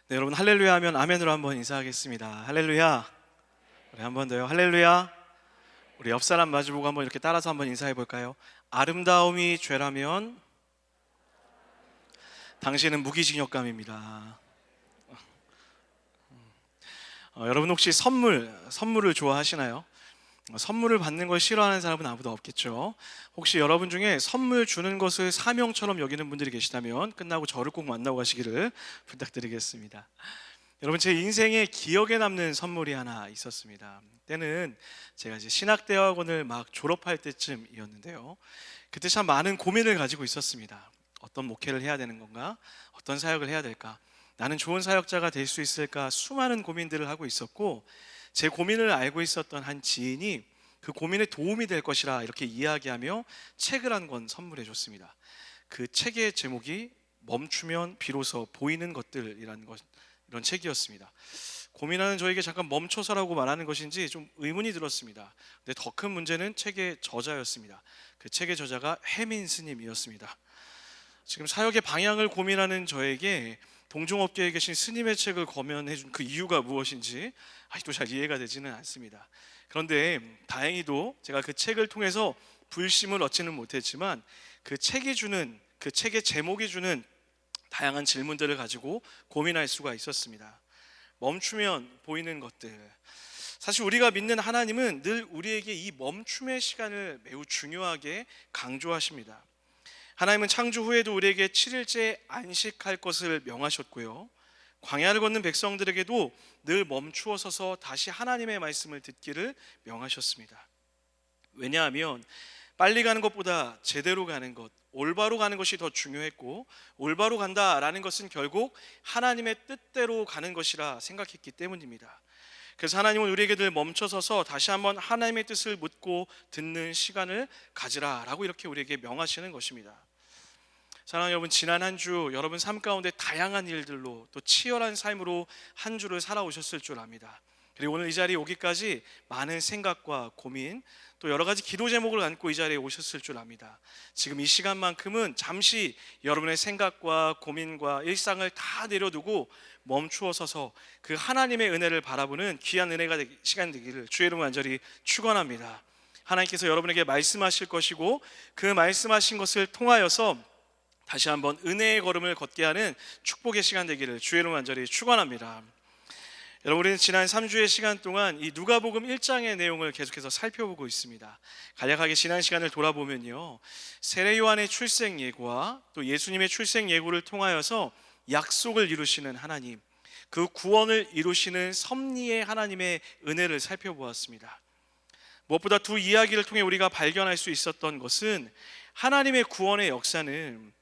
네, 여러분 할렐루야 하면 아멘으로 한번 인사하겠습니다. 할렐루야. 우리 한 번 더요. 할렐루야. 우리 옆 사람 마주보고 한번 이렇게 따라서 한번 인사해 볼까요? 아름다움이 죄라면 당신은 무기징역감입니다. 여러분 혹시 선물을 좋아하시나요? 선물을 받는 걸 싫어하는 사람은 아무도 없겠죠. 혹시 여러분 중에 선물 주는 것을 사명처럼 여기는 분들이 계시다면 끝나고 저를 꼭 만나고 가시기를 부탁드리겠습니다. 여러분, 제 인생에 기억에 남는 선물이 하나 있었습니다. 때는 제가 이제 신학대학원을 막 졸업할 때쯤이었는데요. 그때 참 많은 고민을 가지고 있었습니다. 어떤 목회를 해야 되는 건가? 어떤 사역을 해야 될까? 나는 좋은 사역자가 될 수 있을까? 수많은 고민들을 하고 있었고, 제 고민을 알고 있었던 한 지인이 그 고민에 도움이 될 것이라 이렇게 이야기하며 책을 한 권 선물해 줬습니다. 그 책의 제목이 멈추면 비로소 보이는 것들이라는 이런 책이었습니다. 고민하는 저에게 잠깐 멈춰서라고 말하는 것인지 좀 의문이 들었습니다. 근데 더 큰 문제는 책의 저자였습니다. 그 책의 저자가 해민 스님이었습니다. 지금 사역의 방향을 고민하는 저에게 동종업계에 계신 스님의 책을 거면해 준 그 이유가 무엇인지 아직도 잘 이해가 되지는 않습니다. 그런데 다행히도 제가 그 책을 통해서 불심을 얻지는 못했지만 그 책의 제목이 주는 다양한 질문들을 가지고 고민할 수가 있었습니다. 멈추면 보이는 것들. 사실 우리가 믿는 하나님은 늘 우리에게 이 멈춤의 시간을 매우 중요하게 강조하십니다. 하나님은 창조 후에도 우리에게 7일째 안식할 것을 명하셨고요, 광야를 걷는 백성들에게도 늘 멈추어 서서 다시 하나님의 말씀을 듣기를 명하셨습니다. 왜냐하면 빨리 가는 것보다 제대로 가는 것, 올바로 가는 것이 더 중요했고, 올바로 간다라는 것은 결국 하나님의 뜻대로 가는 것이라 생각했기 때문입니다. 그래서 하나님은 우리에게 늘 멈춰서서 다시 한번 하나님의 뜻을 묻고 듣는 시간을 가지라라고 이렇게 우리에게 명하시는 것입니다. 사랑하는 여러분, 지난 한 주 여러분 삶 가운데 다양한 일들로 또 치열한 삶으로 한 주를 살아오셨을 줄 압니다. 그리고 오늘 이 자리에 오기까지 많은 생각과 고민, 또 여러 가지 기도 제목을 안고 이 자리에 오셨을 줄 압니다. 지금 이 시간만큼은 잠시 여러분의 생각과 고민과 일상을 다 내려두고 멈추어 서서 그 하나님의 은혜를 바라보는 귀한 시간 되기를 주의 이름으로 간절히 축원합니다. 하나님께서 여러분에게 말씀하실 것이고, 그 말씀하신 것을 통하여서 다시 한번 은혜의 걸음을 걷게 하는 축복의 시간 되기를 주의 이름으로 간절히 축원합니다. 여러분, 우리는 지난 3주의 시간 동안 이 누가복음 1장의 내용을 계속해서 살펴보고 있습니다. 간략하게 지난 시간을 돌아보면요, 세례 요한의 출생 예고와 또 예수님의 출생 예고를 통하여서 약속을 이루시는 하나님, 그 구원을 이루시는 섭리의 하나님의 은혜를 살펴보았습니다. 무엇보다 두 이야기를 통해 우리가 발견할 수 있었던 것은 하나님의 구원의 역사는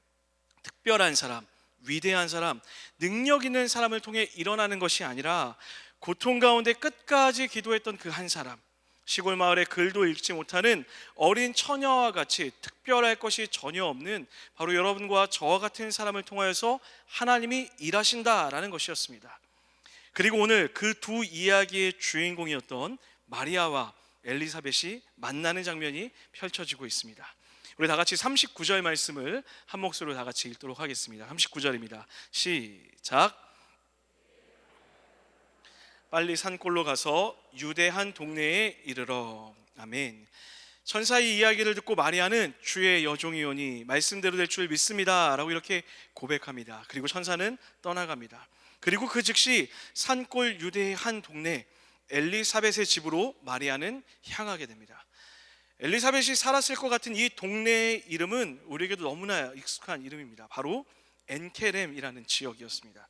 특별한 사람, 위대한 사람, 능력 있는 사람을 통해 일어나는 것이 아니라 고통 가운데 끝까지 기도했던 그 한 사람, 시골 마을에 글도 읽지 못하는 어린 처녀와 같이 특별할 것이 전혀 없는 바로 여러분과 저와 같은 사람을 통하여서 하나님이 일하신다라는 것이었습니다. 그리고 오늘 그 두 이야기의 주인공이었던 마리아와 엘리사벳이 만나는 장면이 펼쳐지고 있습니다. 우리 다 같이 39절 말씀을 한 목소리로 다 같이 읽도록 하겠습니다. 39절입니다. 시작. 빨리 산골로 가서 유대 한 동네에 이르러. 아멘. 천사의 이야기를 듣고 마리아는 주의 여종이오니 말씀대로 될 줄 믿습니다 라고 이렇게 고백합니다. 그리고 천사는 떠나갑니다. 그리고 그 즉시 산골 유대의 한 동네 엘리사벳의 집으로 마리아는 향하게 됩니다. 엘리사벳이 살았을 것 같은 이 동네의 이름은 우리에게도 너무나 익숙한 이름입니다. 바로 엔케렘이라는 지역이었습니다.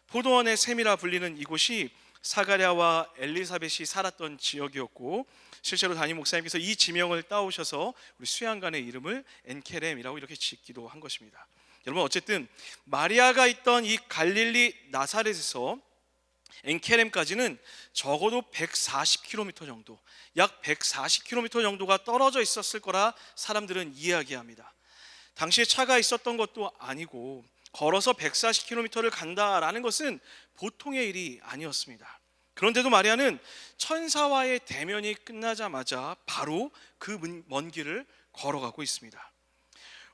포도원의 샘이라 불리는 이곳이 사가랴와 엘리사벳이 살았던 지역이었고, 실제로 담임 목사님께서 이 지명을 따오셔서 우리 수양관의 이름을 엔케렘이라고 이렇게 짓기도 한 것입니다. 여러분, 어쨌든 마리아가 있던 이 갈릴리 나사렛에서 엔케렘까지는 적어도 140km 정도, 약 140km 정도가 떨어져 있었을 거라 사람들은 이야기합니다. 당시에 차가 있었던 것도 아니고 걸어서 140km를 간다라는 것은 보통의 일이 아니었습니다. 그런데도 마리아는 천사와의 대면이 끝나자마자 바로 그 먼 길을 걸어가고 있습니다.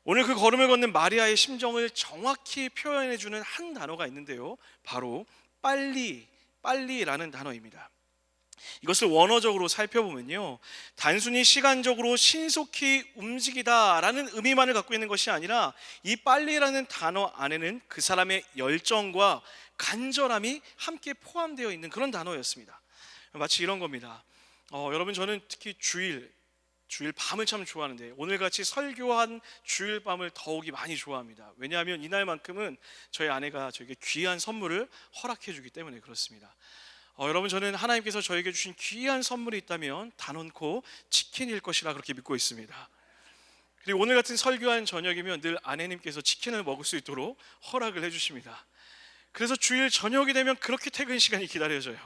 오늘 그 걸음을 걷는 마리아의 심정을 정확히 표현해주는 한 단어가 있는데요, 바로 빨리라는 단어입니다. 이것을 원어적으로 살펴보면요, 단순히 시간적으로 신속히 움직이다라는 의미만을 갖고 있는 것이 아니라 이 빨리라는 단어 안에는 그 사람의 열정과 간절함이 함께 포함되어 있는 그런 단어였습니다. 마치 이런 겁니다. 여러분, 저는 특히 주일 밤을 참 좋아하는데 오늘같이 설교한 주일 밤을 더욱이 많이 좋아합니다. 왜냐하면 이날만큼은 저희 아내가 저에게 귀한 선물을 허락해 주기 때문에 그렇습니다. 여러분, 저는 하나님께서 저에게 주신 귀한 선물이 있다면 단언코 치킨일 것이라 그렇게 믿고 있습니다. 그리고 오늘 같은 설교한 저녁이면 늘 아내님께서 치킨을 먹을 수 있도록 허락을 해주십니다. 그래서 주일 저녁이 되면 그렇게 퇴근 시간이 기다려져요.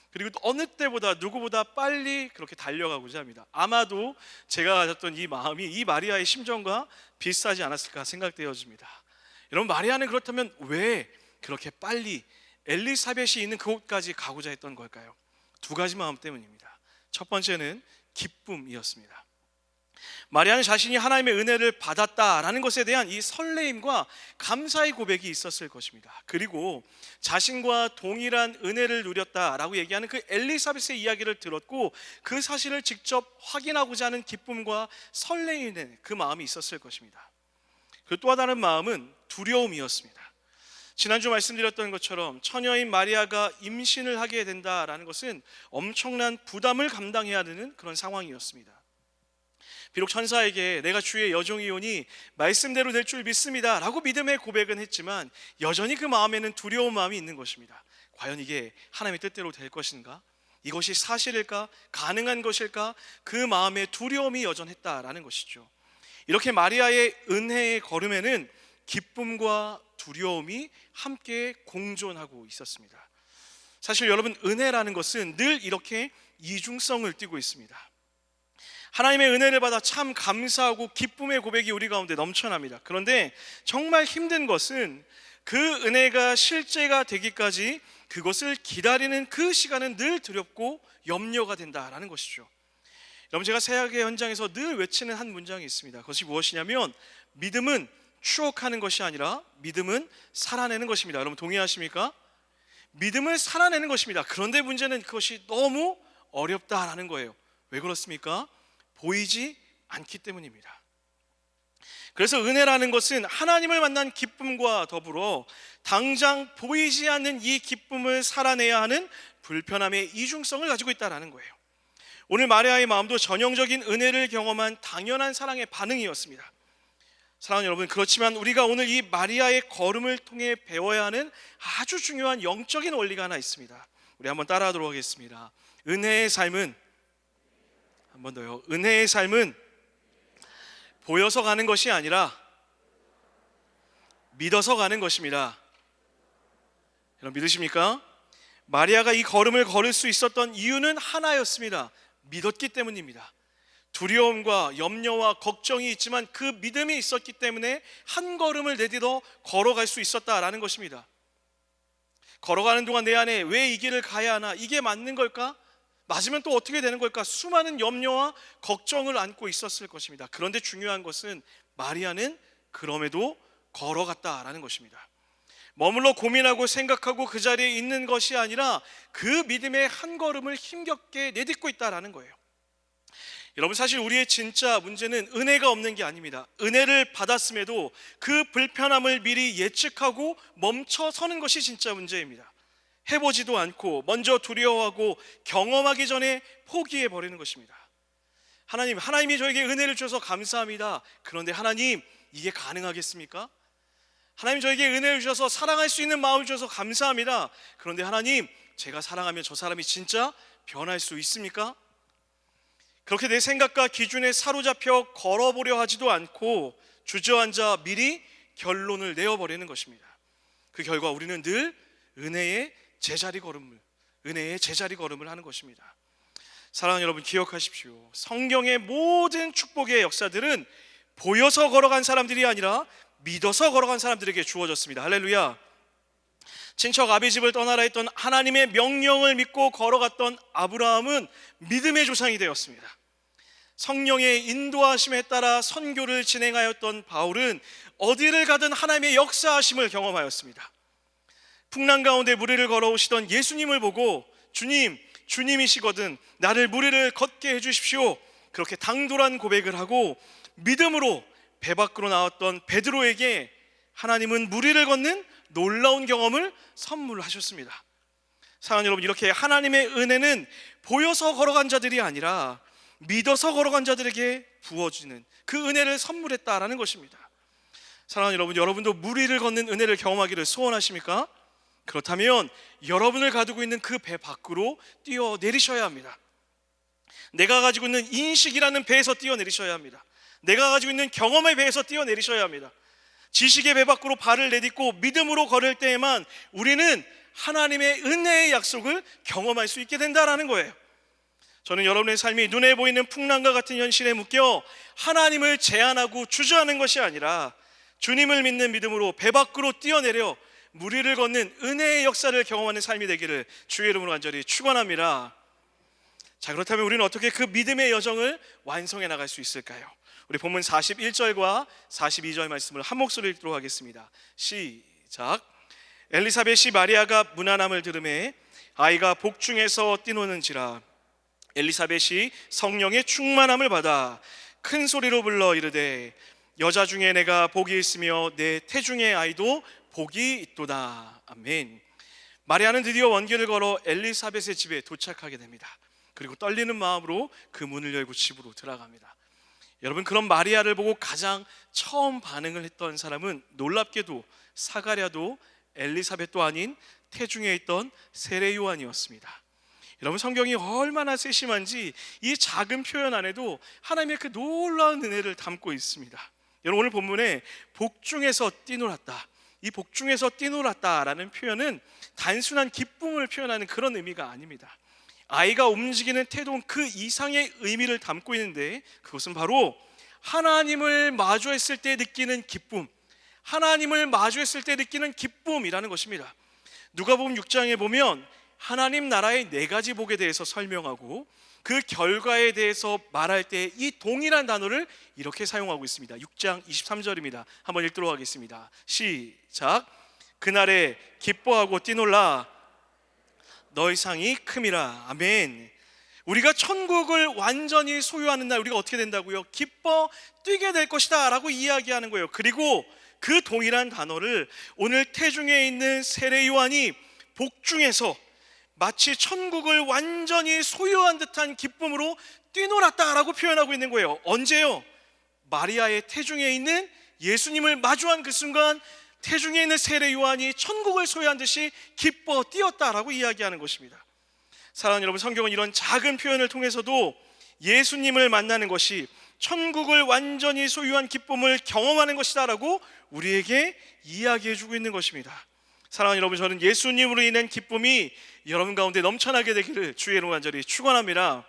그리고 또 어느 때보다 누구보다 빨리 그렇게 달려가고자 합니다. 아마도 제가 가졌던 이 마음이 이 마리아의 심정과 비슷하지 않았을까 생각되어집니다. 여러분, 마리아는 그렇다면 왜 그렇게 빨리 엘리사벳이 있는 그곳까지 가고자 했던 걸까요? 두 가지 마음 때문입니다. 첫 번째는 기쁨이었습니다. 마리아는 자신이 하나님의 은혜를 받았다라는 것에 대한 이 설레임과 감사의 고백이 있었을 것입니다. 그리고 자신과 동일한 은혜를 누렸다라고 얘기하는 그 엘리사벳의 이야기를 들었고 그 사실을 직접 확인하고자 하는 기쁨과 설레임의 그 마음이 있었을 것입니다. 그 또 다른 마음은 두려움이었습니다. 지난주 말씀드렸던 것처럼 처녀인 마리아가 임신을 하게 된다라는 것은 엄청난 부담을 감당해야 되는 그런 상황이었습니다. 비록 천사에게 내가 주의 여종이오니 말씀대로 될 줄 믿습니다 라고 믿음의 고백은 했지만 여전히 그 마음에는 두려운 마음이 있는 것입니다. 과연 이게 하나님의 뜻대로 될 것인가? 이것이 사실일까? 가능한 것일까? 그 마음에 두려움이 여전했다라는 것이죠. 이렇게 마리아의 은혜의 걸음에는 기쁨과 두려움이 함께 공존하고 있었습니다. 사실 여러분, 은혜라는 것은 늘 이렇게 이중성을 띠고 있습니다. 하나님의 은혜를 받아 참 감사하고 기쁨의 고백이 우리 가운데 넘쳐납니다. 그런데 정말 힘든 것은 그 은혜가 실제가 되기까지 그것을 기다리는 그 시간은 늘 두렵고 염려가 된다라는 것이죠. 여러분, 제가 세학의 현장에서 늘 외치는 한 문장이 있습니다. 그것이 무엇이냐면 믿음은 추억하는 것이 아니라 믿음은 살아내는 것입니다. 여러분, 동의하십니까? 믿음을 살아내는 것입니다. 그런데 문제는 그것이 너무 어렵다라는 거예요. 왜 그렇습니까? 보이지 않기 때문입니다. 그래서 은혜라는 것은 하나님을 만난 기쁨과 더불어 당장 보이지 않는 이 기쁨을 살아내야 하는 불편함의 이중성을 가지고 있다는 거예요. 오늘 마리아의 마음도 전형적인 은혜를 경험한 당연한 사랑의 반응이었습니다. 사랑하는 여러분, 그렇지만 우리가 오늘 이 마리아의 걸음을 통해 배워야 하는 아주 중요한 영적인 원리가 하나 있습니다. 우리 한번 따라하도록 하겠습니다. 은혜의 삶은, 한 번 더요, 은혜의 삶은 보여서 가는 것이 아니라 믿어서 가는 것입니다. 여러분, 믿으십니까? 마리아가 이 걸음을 걸을 수 있었던 이유는 하나였습니다. 믿었기 때문입니다. 두려움과 염려와 걱정이 있지만 그 믿음이 있었기 때문에 한 걸음을 내딛어 걸어갈 수 있었다라는 것입니다. 걸어가는 동안 내 안에 왜 이 길을 가야 하나? 이게 맞는 걸까? 맞으면 또 어떻게 되는 걸까? 수많은 염려와 걱정을 안고 있었을 것입니다. 그런데 중요한 것은 마리아는 그럼에도 걸어갔다라는 것입니다. 머물러 고민하고 생각하고 그 자리에 있는 것이 아니라 그 믿음의 한 걸음을 힘겹게 내딛고 있다라는 거예요. 여러분, 사실 우리의 진짜 문제는 은혜가 없는 게 아닙니다. 은혜를 받았음에도 그 불편함을 미리 예측하고 멈춰서는 것이 진짜 문제입니다. 해보지도 않고 먼저 두려워하고 경험하기 전에 포기해버리는 것입니다. 하나님이 저에게 은혜를 주셔서 감사합니다. 그런데 하나님, 이게 가능하겠습니까? 하나님, 저에게 은혜를 주셔서 사랑할 수 있는 마음을 주셔서 감사합니다. 그런데 하나님, 제가 사랑하면 저 사람이 진짜 변할 수 있습니까? 그렇게 내 생각과 기준에 사로잡혀 걸어보려 하지도 않고 주저앉아 미리 결론을 내어버리는 것입니다. 그 결과 우리는 늘 은혜의 제자리 걸음을 하는 것입니다. 사랑하는 여러분, 기억하십시오. 성경의 모든 축복의 역사들은 보여서 걸어간 사람들이 아니라 믿어서 걸어간 사람들에게 주어졌습니다. 할렐루야. 친척 아비집을 떠나라 했던 하나님의 명령을 믿고 걸어갔던 아브라함은 믿음의 조상이 되었습니다. 성령의 인도하심에 따라 선교를 진행하였던 바울은 어디를 가든 하나님의 역사하심을 경험하였습니다. 풍랑 가운데 무리를 걸어오시던 예수님을 보고 주님, 주님이시거든 나를 무리를 걷게 해주십시오, 그렇게 당돌한 고백을 하고 믿음으로 배 밖으로 나왔던 베드로에게 하나님은 무리를 걷는 놀라운 경험을 선물하셨습니다. 사랑하는 여러분, 이렇게 하나님의 은혜는 보여서 걸어간 자들이 아니라 믿어서 걸어간 자들에게 부어지는 그 은혜를 선물했다라는 것입니다. 사랑하는 여러분, 여러분도 무리를 걷는 은혜를 경험하기를 소원하십니까? 그렇다면 여러분을 가두고 있는 그 배 밖으로 뛰어내리셔야 합니다. 내가 가지고 있는 인식이라는 배에서 뛰어내리셔야 합니다. 내가 가지고 있는 경험의 배에서 뛰어내리셔야 합니다. 지식의 배 밖으로 발을 내딛고 믿음으로 걸을 때에만 우리는 하나님의 은혜의 약속을 경험할 수 있게 된다라는 거예요. 저는 여러분의 삶이 눈에 보이는 풍랑과 같은 현실에 묶여 하나님을 제한하고 주저하는 것이 아니라 주님을 믿는 믿음으로 배 밖으로 뛰어내려 무리를 걷는 은혜의 역사를 경험하는 삶이 되기를 주의 이름으로 간절히 축원합니다. 자, 그렇다면 우리는 어떻게 그 믿음의 여정을 완성해 나갈 수 있을까요? 우리 본문 41절과 42절 말씀을 한 목소리로 읽도록 하겠습니다. 시작. 엘리사벳이 마리아가 문안함을 들으매 아이가 복중에서 뛰노는지라. 엘리사벳이 성령의 충만함을 받아 큰 소리로 불러 이르되 여자 중에 내가 복이 있으며 내 태중의 아이도 복이 있도다. 아멘. 마리아는 드디어 원길을 걸어 엘리사벳의 집에 도착하게 됩니다. 그리고 떨리는 마음으로 그 문을 열고 집으로 들어갑니다. 여러분, 그런 마리아를 보고 가장 처음 반응을 했던 사람은 놀랍게도 사가랴도 엘리사벳도 아닌 태중에 있던 세례 요한이었습니다. 여러분, 성경이 얼마나 세심한지 이 작은 표현 안에도 하나님의 그 놀라운 은혜를 담고 있습니다. 여러분, 오늘 본문에 복중에서 뛰놀았다, 이 복중에서 뛰놀았다라는 표현은 단순한 기쁨을 표현하는 그런 의미가 아닙니다. 아이가 움직이는 태도는 그 이상의 의미를 담고 있는데 그것은 바로 하나님을 마주했을 때 느끼는 기쁨, 하나님을 마주했을 때 느끼는 기쁨이라는 것입니다. 누가복음 6장에 보면 하나님 나라의 4가지 복에 대해서 설명하고 그 결과에 대해서 말할 때 이 동일한 단어를 이렇게 사용하고 있습니다. 6장 23절입니다. 한번 읽도록 하겠습니다. 시작. 그날에 기뻐하고 뛰놀라 너희 상이 큼이라. 아멘. 우리가 천국을 완전히 소유하는 날 우리가 어떻게 된다고요? 기뻐 뛰게 될 것이다 라고 이야기하는 거예요. 그리고 그 동일한 단어를 오늘 태중에 있는 세례 요한이 복중에서 마치 천국을 완전히 소유한 듯한 기쁨으로 뛰놀았다라고 표현하고 있는 거예요. 언제요? 마리아의 태중에 있는 예수님을 마주한 그 순간 태중에 있는 세례 요한이 천국을 소유한 듯이 기뻐 뛰었다라고 이야기하는 것입니다. 사랑하는 여러분, 성경은 이런 작은 표현을 통해서도 예수님을 만나는 것이 천국을 완전히 소유한 기쁨을 경험하는 것이다라고 우리에게 이야기해주고 있는 것입니다. 사랑하는 여러분, 저는 예수님으로 인한 기쁨이 여러분 가운데 넘쳐나게 되기를 주의 이름으로 간절히 축원합니다.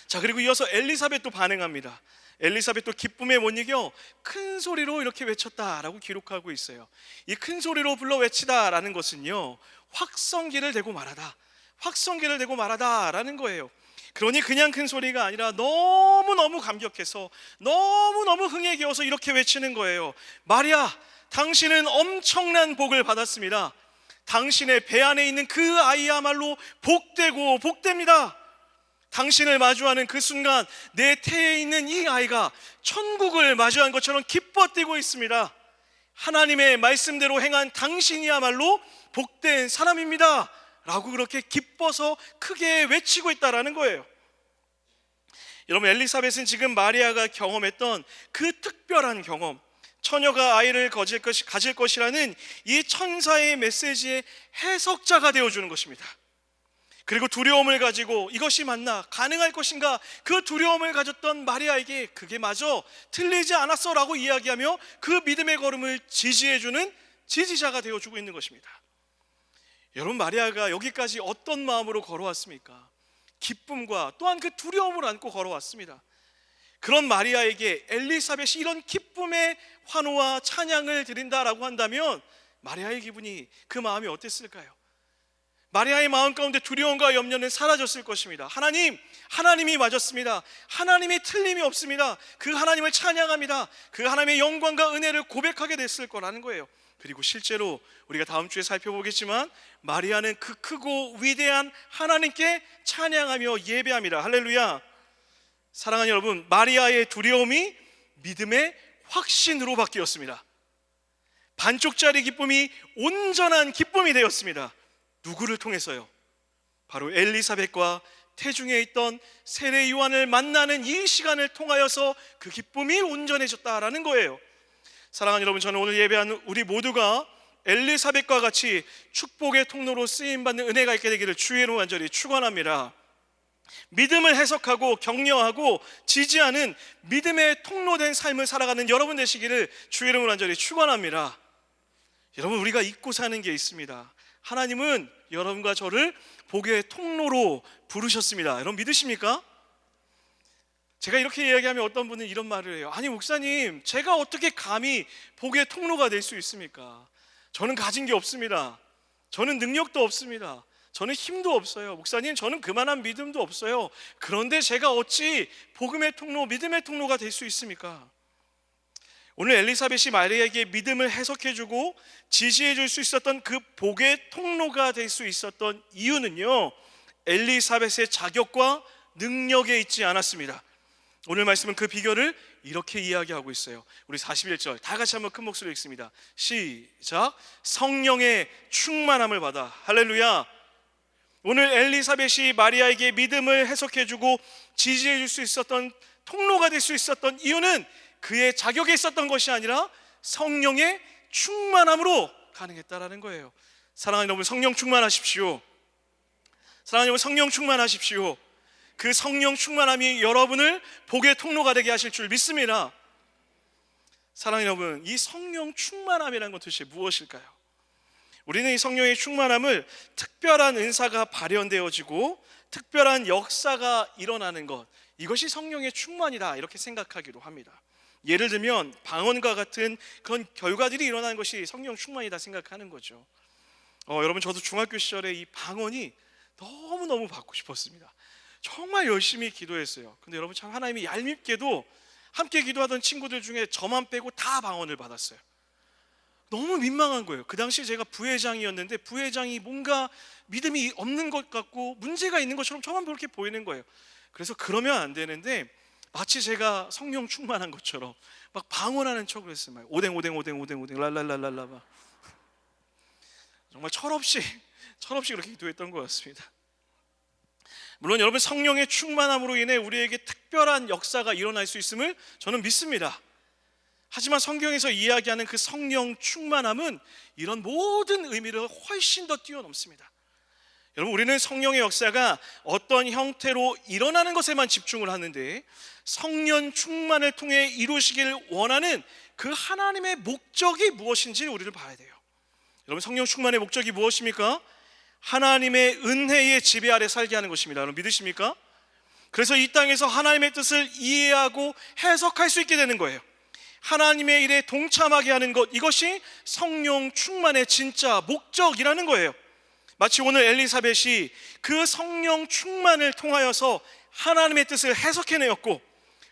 자, 그리고 이어서 엘리사벳도 반응합니다. 엘리사벳도 기쁨에 못 이겨 큰 소리로 이렇게 외쳤다라고 기록하고 있어요. 이 큰 소리로 불러 외치다라는 것은요, 확성기를 대고 말하다, 확성기를 대고 말하다라는 거예요. 그러니 그냥 큰 소리가 아니라 너무너무 감격해서 너무너무 흥에 겨워서 이렇게 외치는 거예요. 마리아, 당신은 엄청난 복을 받았습니다. 당신의 배 안에 있는 그 아이야말로 복되고 복됩니다. 당신을 마주하는 그 순간 내 태에 있는 이 아이가 천국을 마주한 것처럼 기뻐 뛰고 있습니다. 하나님의 말씀대로 행한 당신이야말로 복된 사람입니다 라고 그렇게 기뻐서 크게 외치고 있다라는 거예요. 여러분, 엘리사벳은 지금 마리아가 경험했던 그 특별한 경험, 처녀가 아이를 가질 것이라는 이 천사의 메시지의 해석자가 되어주는 것입니다. 그리고 두려움을 가지고 이것이 맞나? 가능할 것인가? 그 두려움을 가졌던 마리아에게 그게 마저 틀리지 않았어 라고 이야기하며 그 믿음의 걸음을 지지해주는 지지자가 되어주고 있는 것입니다. 여러분, 마리아가 여기까지 어떤 마음으로 걸어왔습니까? 기쁨과 또한 그 두려움을 안고 걸어왔습니다. 그런 마리아에게 엘리사벳이 이런 기쁨의 환호와 찬양을 드린다라고 한다면 마리아의 기분이, 그 마음이 어땠을까요? 마리아의 마음 가운데 두려움과 염려는 사라졌을 것입니다. 하나님이 맞았습니다. 하나님이 틀림이 없습니다. 그 하나님을 찬양합니다. 그 하나님의 영광과 은혜를 고백하게 됐을 거라는 거예요. 그리고 실제로 우리가 다음 주에 살펴보겠지만 마리아는 그 크고 위대한 하나님께 찬양하며 예배합니다. 할렐루야. 사랑하는 여러분, 마리아의 두려움이 믿음의 확신으로 바뀌었습니다. 반쪽짜리 기쁨이 온전한 기쁨이 되었습니다. 누구를 통해서요? 바로 엘리사벳과 태중에 있던 세례 요한을 만나는 이 시간을 통하여서 그 기쁨이 온전해졌다라는 거예요. 사랑하는 여러분, 저는 오늘 예배하는 우리 모두가 엘리사벳과 같이 축복의 통로로 쓰임받는 은혜가 있게 되기를 주의로 간절히 축원합니다. 믿음을 해석하고 격려하고 지지하는 믿음의 통로된 삶을 살아가는 여러분 되시기를 주의 이름으로 간절히 축원합니다. 여러분, 우리가 잊고 사는 게 있습니다. 하나님은 여러분과 저를 복의 통로로 부르셨습니다. 여러분 믿으십니까? 제가 이렇게 이야기하면 어떤 분은 이런 말을 해요. 아니 목사님, 제가 어떻게 감히 복의 통로가 될 수 있습니까? 저는 가진 게 없습니다. 저는 능력도 없습니다. 저는 힘도 없어요. 목사님, 저는 그만한 믿음도 없어요. 그런데 제가 어찌 복음의 통로, 믿음의 통로가 될 수 있습니까? 오늘 엘리사벳이 마리아에게 믿음을 해석해주고 지지해줄 수 있었던 그 복의 통로가 될 수 있었던 이유는요, 엘리사벳의 자격과 능력에 있지 않았습니다. 오늘 말씀은 그 비결을 이렇게 이야기하고 있어요. 우리 41절 다 같이 한번 큰 목소리로 읽습니다. 시작. 성령의 충만함을 받아. 할렐루야. 오늘 엘리사벳이 마리아에게 믿음을 해석해주고 지지해줄 수 있었던 통로가 될 수 있었던 이유는 그의 자격에 있었던 것이 아니라 성령의 충만함으로 가능했다라는 거예요. 사랑하는 여러분, 성령 충만하십시오. 사랑하는 여러분, 성령 충만하십시오. 그 성령 충만함이 여러분을 복의 통로가 되게 하실 줄 믿습니다. 사랑하는 여러분, 이 성령 충만함이라는 것 도대체 무엇일까요? 우리는 이 성령의 충만함을 특별한 은사가 발현되어지고 특별한 역사가 일어나는 것, 이것이 성령의 충만이다 이렇게 생각하기도 합니다. 예를 들면 방언과 같은 그런 결과들이 일어나는 것이 성령 충만이다 생각하는 거죠. 여러분, 저도 중학교 시절에 이 방언이 너무너무 받고 싶었습니다. 정말 열심히 기도했어요. 근데 여러분, 참 하나님이 얄밉게도 함께 기도하던 친구들 중에 저만 빼고 다 방언을 받았어요. 너무 민망한 거예요. 그 당시 제가 부회장이었는데 부회장이 뭔가 믿음이 없는 것 같고 문제가 있는 것처럼 저만 그렇게 보이는 거예요. 그래서 그러면 안 되는데 마치 제가 성령 충만한 것처럼 막 방언하는 척을 했어요. 막 오뎅 랄랄랄랄라 막. 정말 철없이 그렇게 기도했던 것 같습니다. 물론 여러분, 성령의 충만함으로 인해 우리에게 특별한 역사가 일어날 수 있음을 저는 믿습니다. 하지만 성경에서 이야기하는 그 성령 충만함은 이런 모든 의미를 훨씬 더 뛰어넘습니다. 여러분, 우리는 성령의 역사가 어떤 형태로 일어나는 것에만 집중을 하는데 성령 충만을 통해 이루시길 원하는 그 하나님의 목적이 무엇인지 우리를 봐야 돼요. 여러분, 성령 충만의 목적이 무엇입니까? 하나님의 은혜의 지배 아래 살게 하는 것입니다. 여러분 믿으십니까? 그래서 이 땅에서 하나님의 뜻을 이해하고 해석할 수 있게 되는 거예요. 하나님의 일에 동참하게 하는 것, 이것이 성령 충만의 진짜 목적이라는 거예요. 마치 오늘 엘리사벳이 그 성령 충만을 통하여서 하나님의 뜻을 해석해내었고,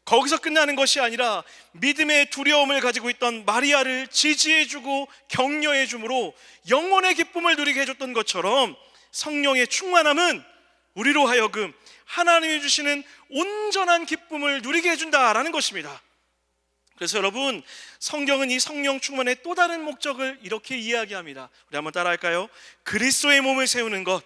거기서 끝나는 것이 아니라 믿음의 두려움을 가지고 있던 마리아를 지지해주고 격려해줌으로 영혼의 기쁨을 누리게 해줬던 것처럼 성령의 충만함은 우리로 하여금 하나님이 주시는 온전한 기쁨을 누리게 해준다라는 것입니다. 그래서 여러분, 성경은 이 성령 충만의 또 다른 목적을 이렇게 이야기합니다. 우리 한번 따라할까요? 그리스도의 몸을 세우는 것.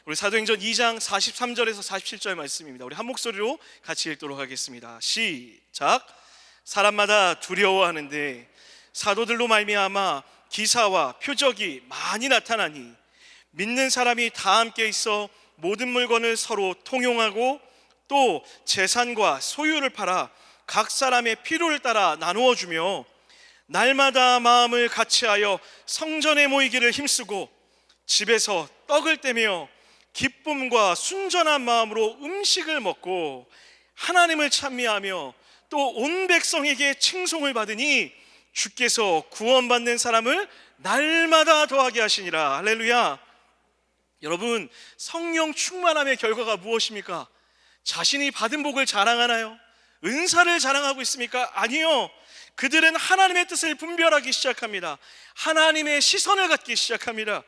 우리 사도행전 2장 43절에서 47절 말씀입니다. 우리 한 목소리로 같이 읽도록 하겠습니다. 시작. 사람마다 두려워하는데 사도들로 말미암아 기사와 표적이 많이 나타나니 믿는 사람이 다 함께 있어 모든 물건을 서로 통용하고 또 재산과 소유를 팔아 각 사람의 필요를 따라 나누어 주며 날마다 마음을 같이하여 성전에 모이기를 힘쓰고 집에서 떡을 떼며 기쁨과 순전한 마음으로 음식을 먹고 하나님을 찬미하며 또 온 백성에게 칭송을 받으니 주께서 구원받는 사람을 날마다 더하게 하시니라. 할렐루야. 여러분, 성령 충만함의 결과가 무엇입니까? 자신이 받은 복을 자랑하나요? 은사를 자랑하고 있습니까? 아니요. 그들은 하나님의 뜻을 분별하기 시작합니다. 하나님의 시선을 갖기 시작합니다.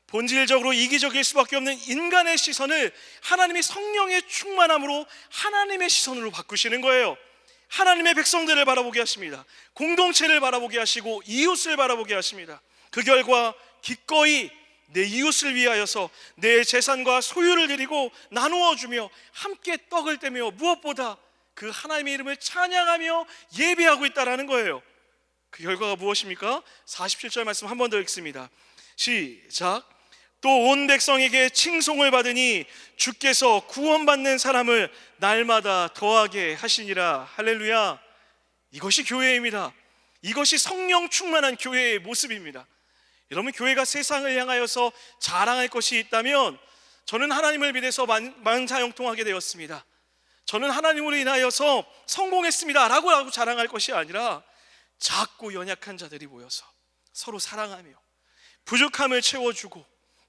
본질적으로 이기적일 수밖에 없는 인간의 시선을 하나님이 성령의 충만함으로 하나님의 시선으로 바꾸시는 거예요. 하나님의 백성들을 바라보게 하십니다. 공동체를 바라보게 하시고 이웃을 바라보게 하십니다. 그 결과 기꺼이 내 이웃을 위하여서 내 재산과 소유를 드리고 나누어 주며 함께 떡을 떼며 무엇보다 그 하나님의 이름을 찬양하며 예배하고 있다라는 거예요. 그 결과가 무엇입니까? 47절 말씀 한 번 더 읽습니다. 시작. 또 온 백성에게 칭송을 받으니 주께서 구원받는 사람을 날마다 더하게 하시니라. 할렐루야. 이것이 교회입니다. 이것이 성령 충만한 교회의 모습입니다. 여러분, 교회가 세상을 향하여서 자랑할 것이 있다면 저는 하나님을 믿어서 만사형통하게 되었습니다. 저는 하나님으로 인하여서 성공했습니다 라고 자랑할 것이 아니라 작고 연약한 자들이 모여서 서로 사랑하며 부족함을 채워주고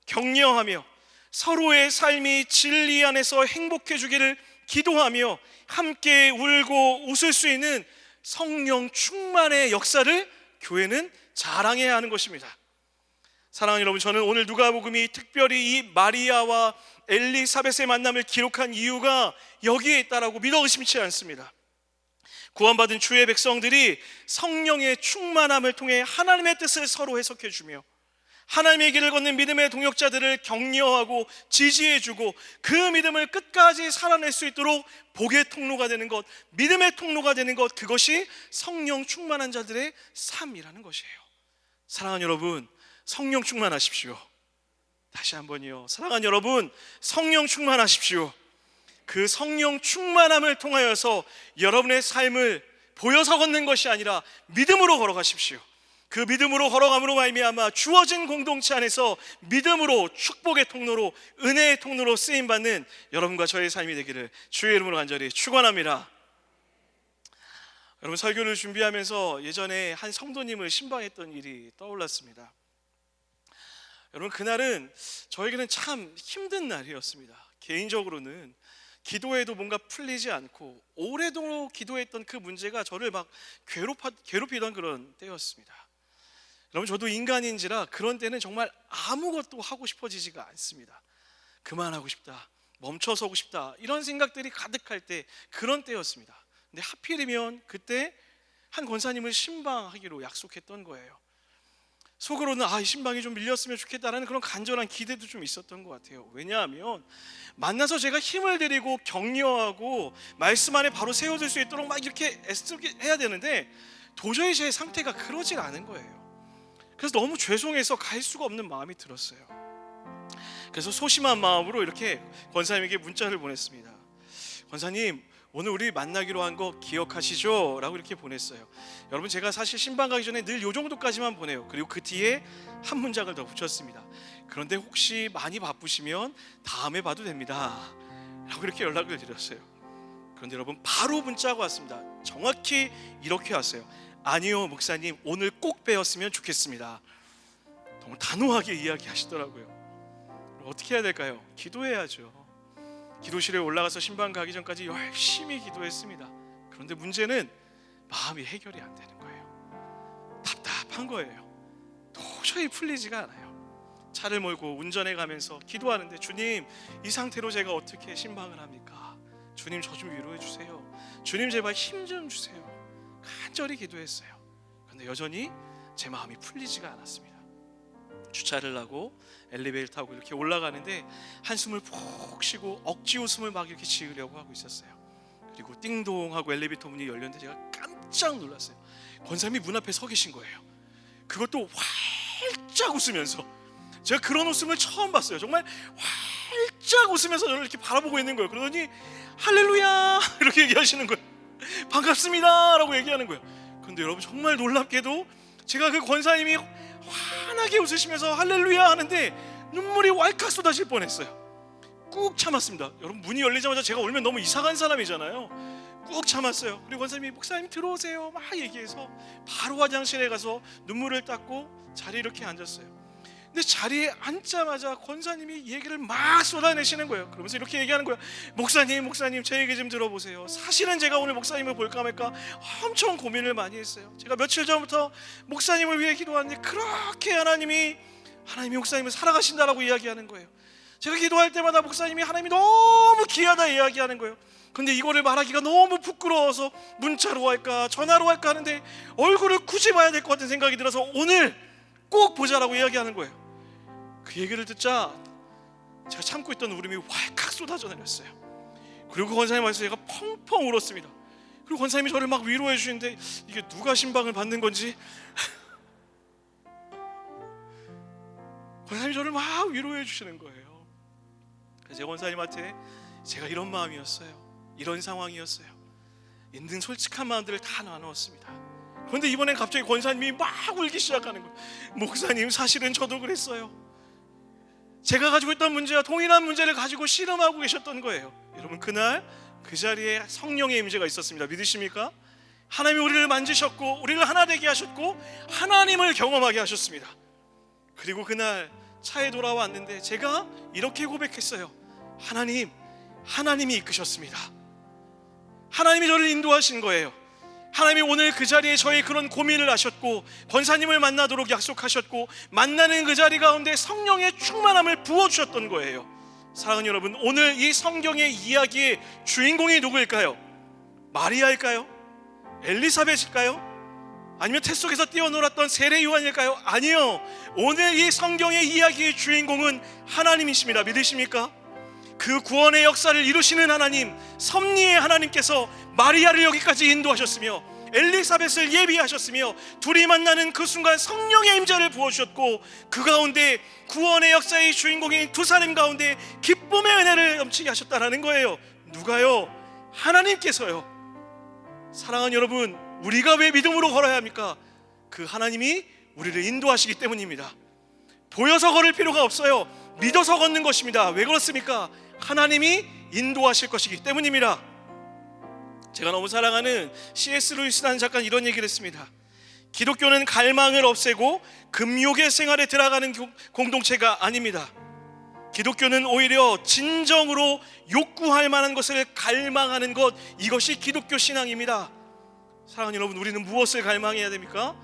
격려하며 서로의 삶이 진리 안에서 행복해지기를 기도하며 함께 울고 웃을 수 있는 성령 충만의 역사를 교회는 자랑해야 하는 것입니다. 사랑하는 여러분, 저는 오늘 누가복음이 특별히 이 마리아와 엘리사벳의 만남을 기록한 이유가 여기에 있다라고 믿어 의심치 않습니다. 구원받은 주의 백성들이 성령의 충만함을 통해 하나님의 뜻을 서로 해석해주며 하나님의 길을 걷는 믿음의 동역자들을 격려하고 지지해주고 그 믿음을 끝까지 살아낼 수 있도록 복의 통로가 되는 것, 믿음의 통로가 되는 것, 그것이 성령 충만한 자들의 삶이라는 것이에요. 사랑하는 여러분, 성령 충만하십시오. 다시 한번요. 사랑하는 여러분, 성령 충만하십시오. 그 성령 충만함을 통하여서 여러분의 삶을 보여서 걷는 것이 아니라 믿음으로 걸어가십시오. 그 믿음으로 걸어감으로 말미암아 주어진 공동체 안에서 믿음으로 축복의 통로로, 은혜의 통로로 쓰임받는 여러분과 저의 삶이 되기를 주의 이름으로 간절히 축원합니다. 여러분, 설교를 준비하면서 예전에 한 성도님을 신방했던 일이 떠올랐습니다. 여러분, 그날은 저에게는 참 힘든 날이었습니다. 개인적으로는 기도해도 뭔가 풀리지 않고 오래도록 기도했던 그 문제가 저를 막 괴롭히던 그런 때였습니다. 여러분, 저도 인간인지라 그런 때는 정말 아무것도 하고 싶어지지가 않습니다. 그만하고 싶다, 멈춰서고 싶다, 이런 생각들이 가득할 때, 그런 때였습니다. 근데 하필이면 그때 한 권사님을 신방하기로 약속했던 거예요. 속으로는 이 신방이 좀 밀렸으면 좋겠다라는 그런 간절한 기대도 좀 있었던 것 같아요. 왜냐하면 만나서 제가 힘을 드리고 격려하고 말씀 안에 바로 세워질 수 있도록 막 이렇게 애쓰게 해야 되는데 도저히 제 상태가 그러질 않은 거예요. 그래서 너무 죄송해서 갈 수가 없는 마음이 들었어요. 그래서 소심한 마음으로 이렇게 권사님에게 문자를 보냈습니다. 권사님, 오늘 우리 만나기로 한 거 기억하시죠? 라고 이렇게 보냈어요. 여러분, 제가 사실 신방 가기 전에 늘 요 정도까지만 보내요. 그리고 그 뒤에 한 문장을 더 붙였습니다. 그런데 혹시 많이 바쁘시면 다음에 봐도 됩니다 라고 이렇게 연락을 드렸어요. 그런데 여러분, 바로 문자가 왔습니다. 정확히 이렇게 왔어요. 아니요 목사님, 오늘 꼭 뵈었으면 좋겠습니다. 너무 단호하게 이야기하시더라고요. 어떻게 해야 될까요? 기도해야죠. 기도실에 올라가서 신방 가기 전까지 열심히 기도했습니다. 그런데 문제는 마음이 해결이 안 되는 거예요. 답답한 거예요. 도저히 풀리지가 않아요. 차를 몰고 운전해 가면서 기도하는데, 주님, 이 상태로 제가 어떻게 신방을 합니까? 주님, 저 좀 위로해 주세요. 주님, 제발 힘 좀 주세요. 간절히 기도했어요. 그런데 여전히 제 마음이 풀리지가 않았습니다. 주차를 하고 엘리베이터 타고 이렇게 올라가는데 한숨을 푹 쉬고 억지 웃음을 막 이렇게 지으려고 하고 있었어요. 그리고 띵동 하고 엘리베이터 문이 열렸는데 제가 깜짝 놀랐어요. 권사님이 문 앞에 서 계신 거예요. 그것도 활짝 웃으면서. 제가 그런 웃음을 처음 봤어요. 정말 활짝 웃으면서 저를 이렇게 바라보고 있는 거예요. 그러더니 할렐루야 이렇게 얘기하시는 거예요. 반갑습니다 라고 얘기하는 거예요. 그런데 여러분, 정말 놀랍게도 제가 그 권사님이 환하게 웃으시면서 할렐루야 하는데 눈물이 왈칵 쏟아질 뻔했어요. 꾹 참았습니다. 여러분, 문이 열리자마자 제가 울면 너무 이상한 사람이잖아요. 꾹 참았어요. 그리고 권사님이 목사님 들어오세요 막 얘기해서 바로 화장실에 가서 눈물을 닦고 자리에 이렇게 앉았어요. 근데 자리에 앉자마자 권사님이 얘기를 막 쏟아내시는 거예요. 그러면서 이렇게 얘기하는 거예요. 목사님 제 얘기 좀 들어보세요. 사실은 제가 오늘 목사님을 볼까 말까 엄청 고민을 많이 했어요. 제가 며칠 전부터 목사님을 위해 기도하는데 그렇게 하나님이 목사님을 살아가신다라고 이야기하는 거예요. 제가 기도할 때마다 목사님이 하나님이 너무 귀하다 이야기하는 거예요. 근데 이거를 말하기가 너무 부끄러워서 문자로 할까 전화로 할까 하는데 얼굴을 굳이 봐야 될 것 같은 생각이 들어서 오늘 꼭 보자라고 이야기하는 거예요. 그 얘기를 듣자 제가 참고 있던 울음이 왈칵 쏟아져 내렸어요. 그리고 권사님 앞에서 제가 펑펑 울었습니다. 그리고 권사님이 저를 막 위로해 주시는데 이게 누가 신방을 받는 건지 권사님이 저를 막 위로해 주시는 거예요. 그래서 제가 권사님한테 제가 이런 마음이었어요, 이런 상황이었어요, 있는 솔직한 마음들을 다 나누었습니다. 그런데 이번엔 갑자기 권사님이 막 울기 시작하는 거예요. 목사님 사실은 저도 그랬어요. 제가 가지고 있던 문제와 동일한 문제를 가지고 씨름하고 계셨던 거예요. 여러분 그날 그 자리에 성령의 임재가 있었습니다. 믿으십니까? 하나님이 우리를 만지셨고 우리를 하나 되게 하셨고 하나님을 경험하게 하셨습니다. 그리고 그날 차에 돌아왔는데 제가 이렇게 고백했어요. 하나님이 이끄셨습니다. 하나님이 저를 인도하신 거예요. 하나님이 오늘 그 자리에 저의 그런 고민을 하셨고 권사님을 만나도록 약속하셨고 만나는 그 자리 가운데 성령의 충만함을 부어주셨던 거예요. 사랑하는 여러분, 오늘 이 성경의 이야기의 주인공이 누구일까요? 마리아일까요? 엘리사벳일까요? 아니면 태 속에서 뛰어놀았던 세례 요한일까요? 아니요, 오늘 이 성경의 이야기의 주인공은 하나님이십니다. 믿으십니까? 그 구원의 역사를 이루시는 하나님, 섭리의 하나님께서 마리아를 여기까지 인도하셨으며 엘리사벳을 예비하셨으며 둘이 만나는 그 순간 성령의 임재를 부어주셨고 그 가운데 구원의 역사의 주인공인 두 사람 가운데 기쁨의 은혜를 넘치게 하셨다는 거예요. 누가요? 하나님께서요. 사랑하는 여러분, 우리가 왜 믿음으로 걸어야 합니까? 그 하나님이 우리를 인도하시기 때문입니다. 보여서 걸을 필요가 없어요. 믿어서 걷는 것입니다. 왜 그렇습니까? 하나님이 인도하실 것이기 때문입니다. 제가 너무 사랑하는 C.S. 루이스라는 작가는 이런 얘기를 했습니다. 기독교는 갈망을 없애고 금욕의 생활에 들어가는 공동체가 아닙니다. 기독교는 오히려 진정으로 욕구할 만한 것을 갈망하는 것, 이것이 기독교 신앙입니다. 사랑하는 여러분, 우리는 무엇을 갈망해야 됩니까?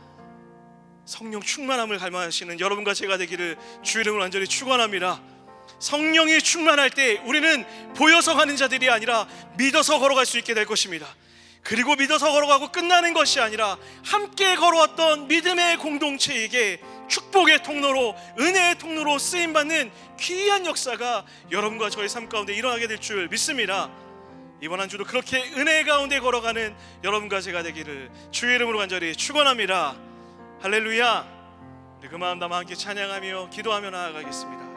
성령 충만함을 갈망하시는 여러분과 제가 되기를 주의 이름으로 간절히 축원합니다. 성령이 충만할 때 우리는 보여서 가는 자들이 아니라 믿어서 걸어갈 수 있게 될 것입니다. 그리고 믿어서 걸어가고 끝나는 것이 아니라 함께 걸어왔던 믿음의 공동체에게 축복의 통로로, 은혜의 통로로 쓰임받는 귀한 역사가 여러분과 저의 삶 가운데 일어나게 될 줄 믿습니다. 이번 한 주도 그렇게 은혜 가운데 걸어가는 여러분과 제가 되기를 주의 이름으로 간절히 축원합니다. 할렐루야. 그 마음 담아 함께 찬양하며 기도하며 나아가겠습니다.